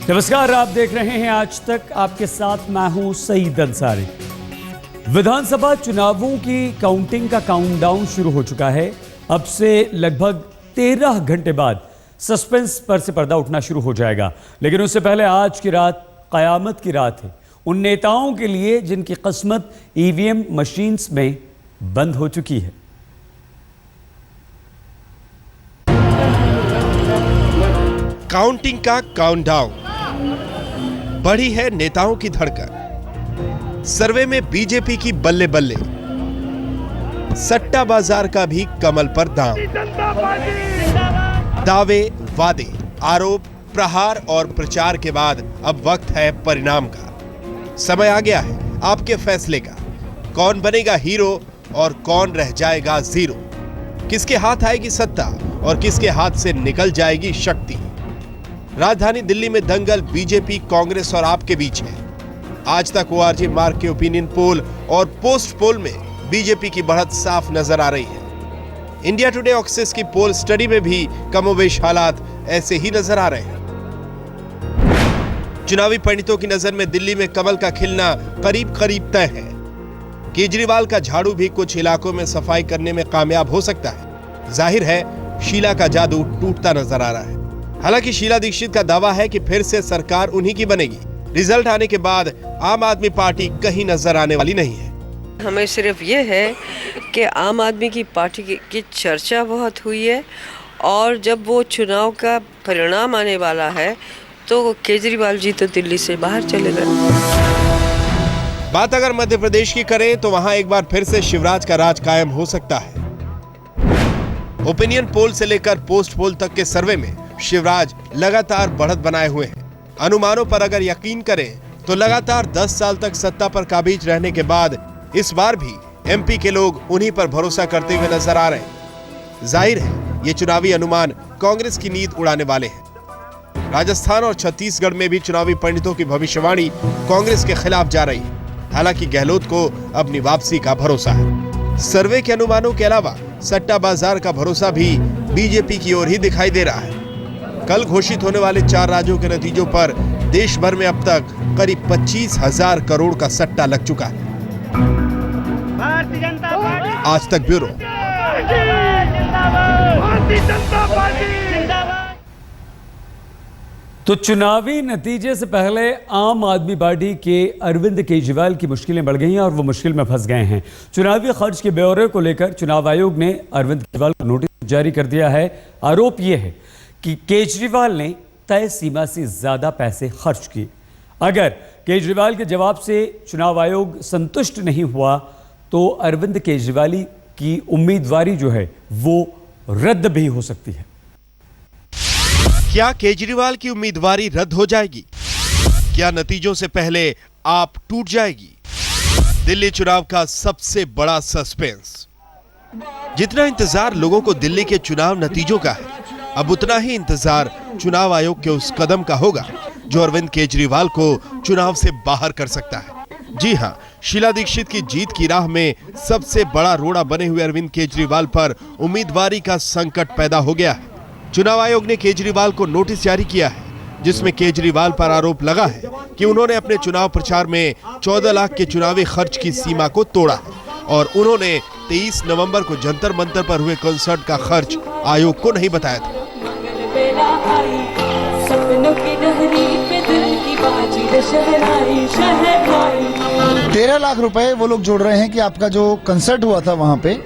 नमस्कार, आप देख रहे हैं आज तक। आपके साथ मैं हूं सईद अंसारी। विधानसभा चुनावों की काउंटिंग का काउंटडाउन शुरू हो चुका है। अब से लगभग 13 घंटे बाद सस्पेंस पर से पर्दा उठना शुरू हो जाएगा। लेकिन उससे पहले आज की रात कयामत की रात है उन नेताओं के लिए जिनकी किस्मत ईवीएम मशीन्स में बंद हो चुकी है। काउंटिंग का काउंटडाउन, बढ़ी है नेताओं की धड़कन। सर्वे में बीजेपी की बल्ले बल्ले, सट्टा बाजार का भी कमल पर दांव। दावे, वादे, आरोप, प्रहार और प्रचार के बाद अब वक्त है परिणाम का। समय आ गया है आपके फैसले का। कौन बनेगा हीरो और कौन रह जाएगा जीरो? किसके हाथ आएगी सत्ता और किसके हाथ से निकल जाएगी शक्ति? राजधानी दिल्ली में दंगल बीजेपी, कांग्रेस और आप के बीच है। आज तक ORG मार्क के ओपिनियन पोल और पोस्ट पोल में बीजेपी की बढ़त साफ नजर आ रही है। इंडिया टुडे ऑक्सिस की पोल स्टडी में भी कमोबेश हालात ऐसे ही नजर आ रहे हैं। चुनावी पंडितों की नजर में दिल्ली में कमल का खिलना करीब करीब तय है। केजरीवाल का झाड़ू भी कुछ इलाकों में सफाई करने में कामयाब हो सकता है। जाहिर है शीला का जादू टूटता नजर आ रहा है। हालांकि शीला दीक्षित का दावा है कि फिर से सरकार उन्हीं की बनेगी। रिजल्ट आने के बाद आम आदमी पार्टी कहीं नजर आने वाली नहीं है। हमें सिर्फ ये है कि आम आदमी की पार्टी की चर्चा बहुत हुई है और जब वो चुनाव का परिणाम आने वाला है तो केजरीवाल जी तो दिल्ली से बाहर चले गए। बात अगर मध्य प्रदेश की करें तो वहां एक बार फिर से शिवराज का राज कायम हो सकता है। ओपिनियन पोल से लेकर पोस्ट पोल तक के सर्वे में शिवराज लगातार बढ़त बनाए हुए हैं। अनुमानों पर अगर यकीन करें तो लगातार 10 साल तक सत्ता पर काबिज रहने के बाद इस बार भी MP के लोग उन्हीं पर भरोसा करते हुए नजर आ रहे हैं। जाहिर है ये चुनावी अनुमान कांग्रेस की नींद उड़ाने वाले हैं। राजस्थान और छत्तीसगढ़ में भी चुनावी पंडितों की भविष्यवाणी कांग्रेस के खिलाफ जा रही है। हालांकि गहलोत को अपनी वापसी का भरोसा है। सर्वे के अनुमानों के अलावा सट्टा बाजार का भरोसा भी बीजेपी की ओर ही दिखाई दे रहा है। कल घोषित होने वाले 4 राज्यों के नतीजों पर देश भर में अब तक करीब 25,000 करोड़ का सट्टा लग चुका है। आज तक ब्यूरो। तो चुनावी नतीजे से पहले आम आदमी पार्टी के अरविंद केजरीवाल की मुश्किलें बढ़ गई हैं और वो मुश्किल में फंस गए हैं। चुनावी खर्च के ब्यौरे को लेकर चुनाव आयोग ने अरविंद केजरीवाल को नोटिस जारी कर दिया है। आरोप यह है कि केजरीवाल ने तय सीमा से ज्यादा पैसे खर्च किए। अगर केजरीवाल के जवाब से चुनाव आयोग संतुष्ट नहीं हुआ तो अरविंद केजरीवाल की उम्मीदवारी जो है वो रद्द भी हो सकती है। क्या केजरीवाल की उम्मीदवारी रद्द हो जाएगी? क्या नतीजों से पहले आप टूट जाएगी? दिल्ली चुनाव का सबसे बड़ा सस्पेंस। जितना इंतजार लोगों को दिल्ली के चुनाव नतीजों का है, अब उतना ही इंतजार चुनाव आयोग के उस कदम का होगा जो अरविंद केजरीवाल को चुनाव से बाहर कर सकता है। जी हां, शीला दीक्षित की जीत की राह में सबसे बड़ा रोड़ा बने हुए अरविंद केजरीवाल पर उम्मीदवारी का संकट पैदा हो गया है। चुनाव आयोग ने केजरीवाल को नोटिस जारी किया है जिसमें केजरीवाल पर आरोप लगा है कि उन्होंने अपने चुनाव प्रचार में 14 लाख के चुनावी खर्च की सीमा को तोड़ा है और उन्होंने 23 नवंबर को जंतर मंतर पर हुए कंसर्ट का खर्च आयोग को नहीं बताया था। 13 लाख रुपए वो लोग जोड़ रहे हैं कि आपका जो कंसर्ट हुआ था वहां पे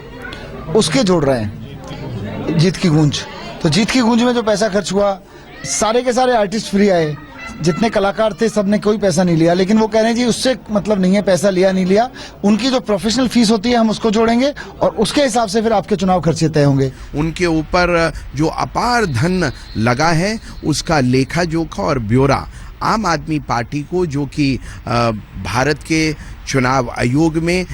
उसके जोड़ रहे हैं। जीत की गूंज, तो जीत की गूंज में जो पैसा खर्च हुआ, सारे के सारे आर्टिस्ट फ्री आए, जितने कलाकार थे सबने कोई पैसा नहीं लिया। लेकिन वो कह रहे हैं जी उससे मतलब नहीं है, पैसा लिया नहीं लिया, उनकी जो प्रोफेशनल फीस होती है हम उसको जोड़ेंगे और उसके हिसाब से फिर आपके चुनाव खर्चे तय होंगे। उनके ऊपर जो अपार धन लगा है उसका लेखा जोखा और ब्यौरा आम आदमी पार्टी को, जो कि भारत के चुनाव आयोग में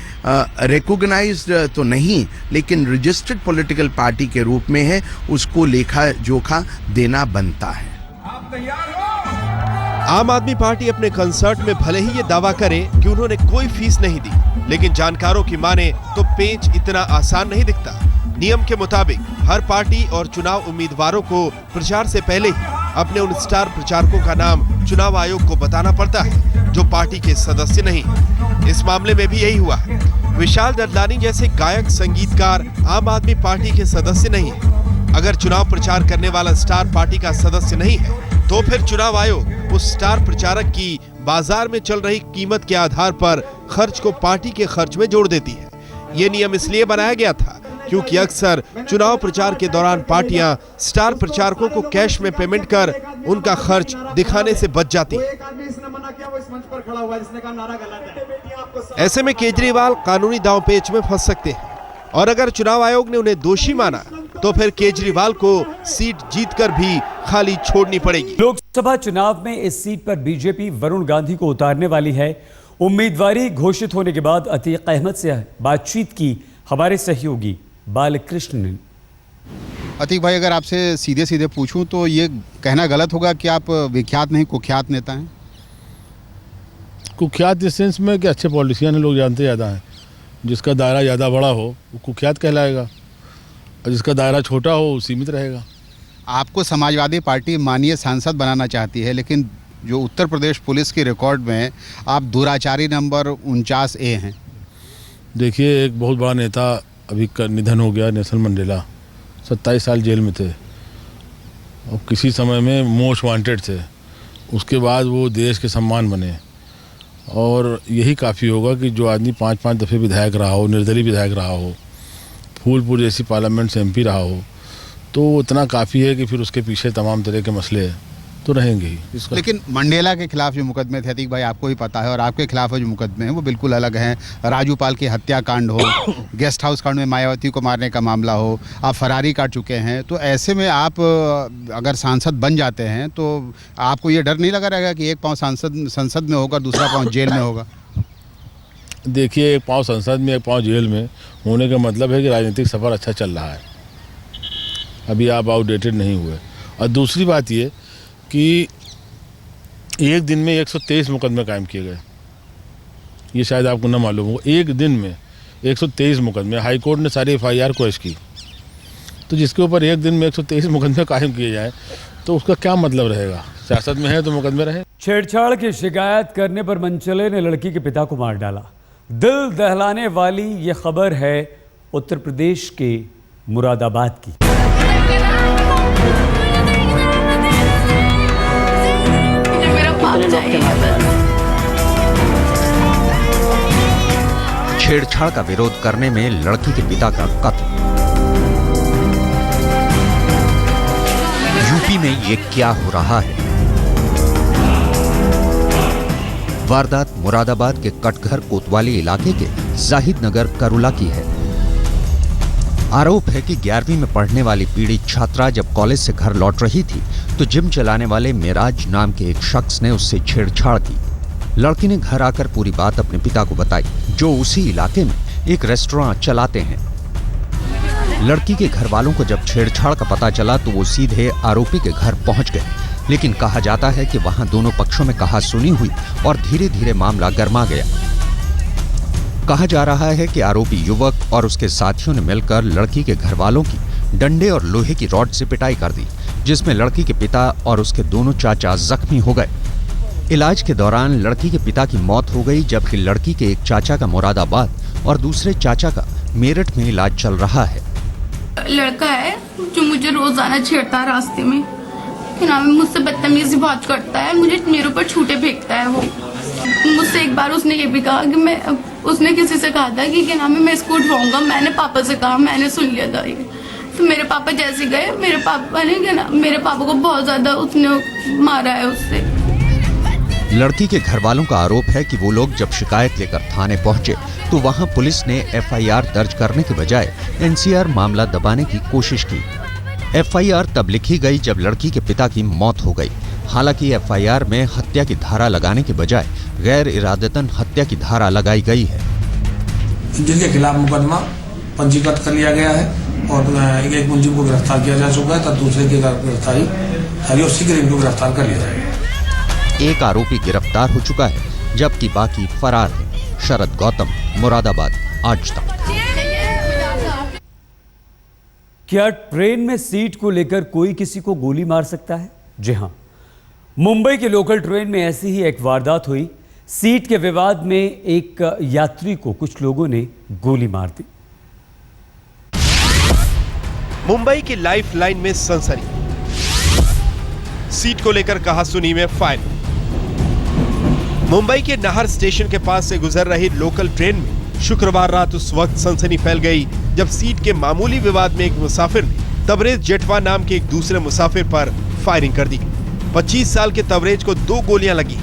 रिकॉग्नाइज्ड तो नहीं लेकिन रजिस्टर्ड पॉलिटिकल पार्टी के रूप में है, उसको लेखा जोखा देना बनता है। आम आदमी पार्टी अपने कंसर्ट में भले ही ये दावा करे कि उन्होंने कोई फीस नहीं दी, लेकिन जानकारों की माने तो पेच इतना आसान नहीं दिखता। नियम के मुताबिक हर पार्टी और चुनाव उम्मीदवारों को प्रचार से पहले ही अपने उन स्टार प्रचारकों का नाम चुनाव आयोग को बताना पड़ता है जो पार्टी के सदस्य नहीं। इस मामले में भी यही हुआ है। विशाल ददलानी जैसे गायक संगीतकार आम आदमी पार्टी के सदस्य नहीं है। अगर चुनाव प्रचार करने वाला स्टार पार्टी का सदस्य नहीं है तो फिर चुनाव आयोग उस स्टार प्रचारक की बाजार में चल रही कीमत के आधार पर खर्च को पार्टी के खर्च में जोड़ देती है। ये नियम इसलिए बनाया गया था क्योंकि अक्सर चुनाव प्रचार के दौरान पार्टियां स्टार प्रचारकों को कैश में पेमेंट कर उनका खर्च दिखाने से बच जाती है। ऐसे में केजरीवाल कानूनी दांवपेच में फंस सकते हैं और अगर चुनाव आयोग ने उन्हें दोषी माना तो फिर केजरीवाल को सीट जीतकर भी खाली छोड़नी पड़ेगी। लोकसभा चुनाव में इस सीट पर बीजेपी वरुण गांधी को उतारने वाली है। उम्मीदवारी घोषित होने के बाद अतीक अहमद से बातचीत की हमारे सहयोगी बालकृष्ण ने। अतीक भाई, अगर आपसे सीधे सीधे पूछूं तो ये कहना गलत होगा कि आप विख्यात नहीं कुख्यात नेता हैं? कुख्यात इस सेंस में कि अच्छे पॉलिटिशियन लोग जानते ज़्यादा हैं। जिसका दायरा ज़्यादा बड़ा हो वो कुख्यात कहलाएगा और जिसका दायरा छोटा हो वो सीमित रहेगा। आपको समाजवादी पार्टी माननीय सांसद बनाना चाहती है, लेकिन जो उत्तर प्रदेश पुलिस की रिकॉर्ड में आप दुराचारी नंबर 49A हैं। देखिए, एक बहुत बड़ा नेता अभी निधन हो गया, नेल्सन मंडेला। 27 साल जेल में थे और किसी समय में मोस्ट वांटेड थे। उसके बाद वो देश के सम्मान बने और यही काफ़ी होगा कि जो आदमी 5-5 दफ़े विधायक रहा हो, निर्दलीय विधायक रहा हो, फूलपुर जैसी पार्लियामेंट से MP रहा हो, तो इतना काफ़ी है कि फिर उसके पीछे तमाम तरह के मसले तो रहेंगे ही। लेकिन मंडेला के खिलाफ जो मुकदमे थे, अतीक भाई आपको ही पता है, और आपके खिलाफ जो मुकदमे हैं वो बिल्कुल अलग हैं। राजू पाल की हत्याकांड हो, गेस्ट हाउस कांड में मायावती को मारने का मामला हो, आप फरारी काट चुके हैं। तो ऐसे में आप अगर सांसद बन जाते हैं तो आपको ये डर नहीं लगा रहेगा कि एक पाँव संसद में होगा, दूसरा पाँव जेल में होगा? देखिए, एक पाँव संसद में एक पाँव जेल में होने का मतलब है कि राजनीतिक सफ़र अच्छा चल रहा है, अभी आप आउटडेटेड नहीं हुए। और दूसरी बात ये कि एक दिन में 123 मुकदमे कायम किए गए, ये शायद आपको न मालूम हो। एक दिन में 123 मुकदमे, हाई कोर्ट ने सारी FIR क्वेश की। तो जिसके ऊपर एक दिन में 123 मुकदमे कायम किए जाए तो उसका क्या मतलब रहेगा? सियासत में है तो मुकदमे रहे। छेड़छाड़ की शिकायत करने पर मनचले ने लड़की के पिता को मार डाला। दिल दहलाने वाली ये खबर है उत्तर प्रदेश के मुरादाबाद की। छेड़छाड़ का विरोध करने में लड़की के पिता का कत्ल। यूपी में ये क्या हो रहा है? वारदात मुरादाबाद के कटघर कोतवाली इलाके के जाहिद नगर करुला की है। आरोप है कि 11वीं में पढ़ने वाली पीड़ित छात्रा जब कॉलेज से घर लौट रही थी तो जिम चलाने वाले मेराज नाम के एक शख्स ने उससे छेड़छाड़ की। लड़की ने घर आकर पूरी बात अपने पिता को बताई, जो उसी इलाके में एक रेस्टोरेंट चलाते हैं। लड़की के घर वालों को जब छेड़छाड़ का पता चला तो वो सीधे आरोपी के घर पहुंच गए, लेकिन कहा जाता है कि वहां दोनों पक्षों में कहासुनी हुई और धीरे धीरे मामला गर्मा गया। कहा जा रहा है कि आरोपी युवक और उसके साथियों ने मिलकर लड़की के घर वालों की डंडे और लोहे की रॉड से पिटाई कर दी, जिसमें लड़की के पिता और उसके दोनों चाचा जख्मी हो गए। इलाज के दौरान लड़की के पिता की मौत हो गई, जबकि लड़की के एक चाचा का मुरादाबाद और दूसरे चाचा का मेरठ में इलाज चल रहा है। लड़का है जो मुझे रोजाना छेड़ता है रास्ते में, मुझसे बदतमीजी बात करता है, मेरे ऊपर छूटे फेंकता है। वो मुझसे एक बार उसने ये भी कहा कि उसने किसी से कहा था कि मैं इसको उठवाऊंगा। मैंने पापा से कहा, मैंने सुन लिया था ये। तो मेरे पापा जैसे गए, मेरे पापा को बहुत ज्यादा उसने मारा है उससे। लड़की के घर वालों का आरोप है कि वो लोग जब शिकायत लेकर थाने पहुंचे तो वहां पुलिस ने FIR दर्ज करने के बजाय NCR मामला दबाने की कोशिश की। FIR तब लिखी गई जब लड़की के पिता की मौत हो गई। हालांकि FIR में हत्या की धारा लगाने के बजाय गैर इरादतन हत्या की धारा लगाई गई है। जिनके खिलाफ मुकदमा पंजीकृत कर लिया गया है और एक मुलजिम को गिरफ्तार किया जा चुका है, तब दूसरे की गिरफ्तारी और शीघ्र इनको गिरफ्तार कर लिया जाएगा। एक आरोपी गिरफ्तार हो चुका है, जबकि बाकी फरार है। शरद गौतम, मुरादाबाद, आज तक। क्या ट्रेन में सीट को लेकर कोई किसी को गोली मार सकता है? जी हां, मुंबई के लोकल ट्रेन में ऐसी ही एक वारदात हुई। सीट के विवाद में एक यात्री को कुछ लोगों ने गोली मार दी। मुंबई की लाइफ लाइन में सनसनी, सीट को लेकर कहासुनी में फायरिंग। मुंबई के नाहर स्टेशन के पास से गुजर रही लोकल ट्रेन में शुक्रवार रात उस वक्त सनसनी फैल गई जब सीट के मामूली विवाद में एक मुसाफिर ने तबरेज जेठवा नाम के एक दूसरे मुसाफिर पर फायरिंग कर दी। 25 साल के तबरेज को 2 गोलियां लगी,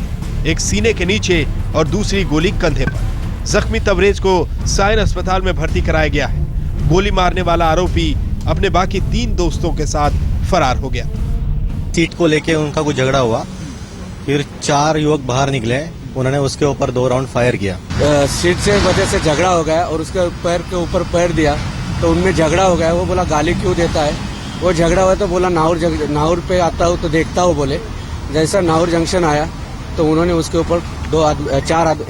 एक सीने के नीचे और दूसरी गोली कंधे पर। जख्मी तबरेज को सायन अस्पताल में भर्ती कराया गया है। गोली मारने वाला आरोपी अपने बाकी 3 दोस्तों के साथ फरार हो गया। सीट को लेके उनका कुछ झगड़ा हुआ, फिर 4 युवक बाहर निकले, उन्होंने उसके ऊपर 2 राउंड फायर किया। सीट से वजह से झगड़ा हो गया और उसके पैर के ऊपर पैर दिया तो उनमें झगड़ा हो गया। वो बोला गाली क्यों देता है, वो झगड़ा हुआ तो बोला नाहौर पे आता हूँ तो देखता हूँ बोले। जैसा नाहौर जंक्शन आया तो उन्होंने उसके ऊपर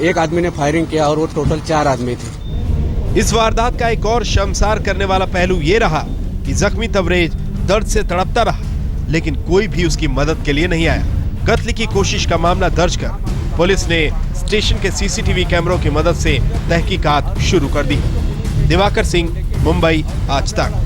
एक आदमी ने फायरिंग किया और वो टोटल 4 आदमी थे। इस वारदात का एक और शर्मसार करने वाला पहलू ये रहा कि जख्मी तबरेज दर्द से तड़पता रहा, लेकिन कोई भी उसकी मदद के लिए नहीं आया। कत्ल की कोशिश का मामला दर्ज कर पुलिस ने स्टेशन के सीसीटीवी कैमरों की मदद से तहकीकात शुरू कर दी। दिवाकर सिंह, मुंबई, आज तक।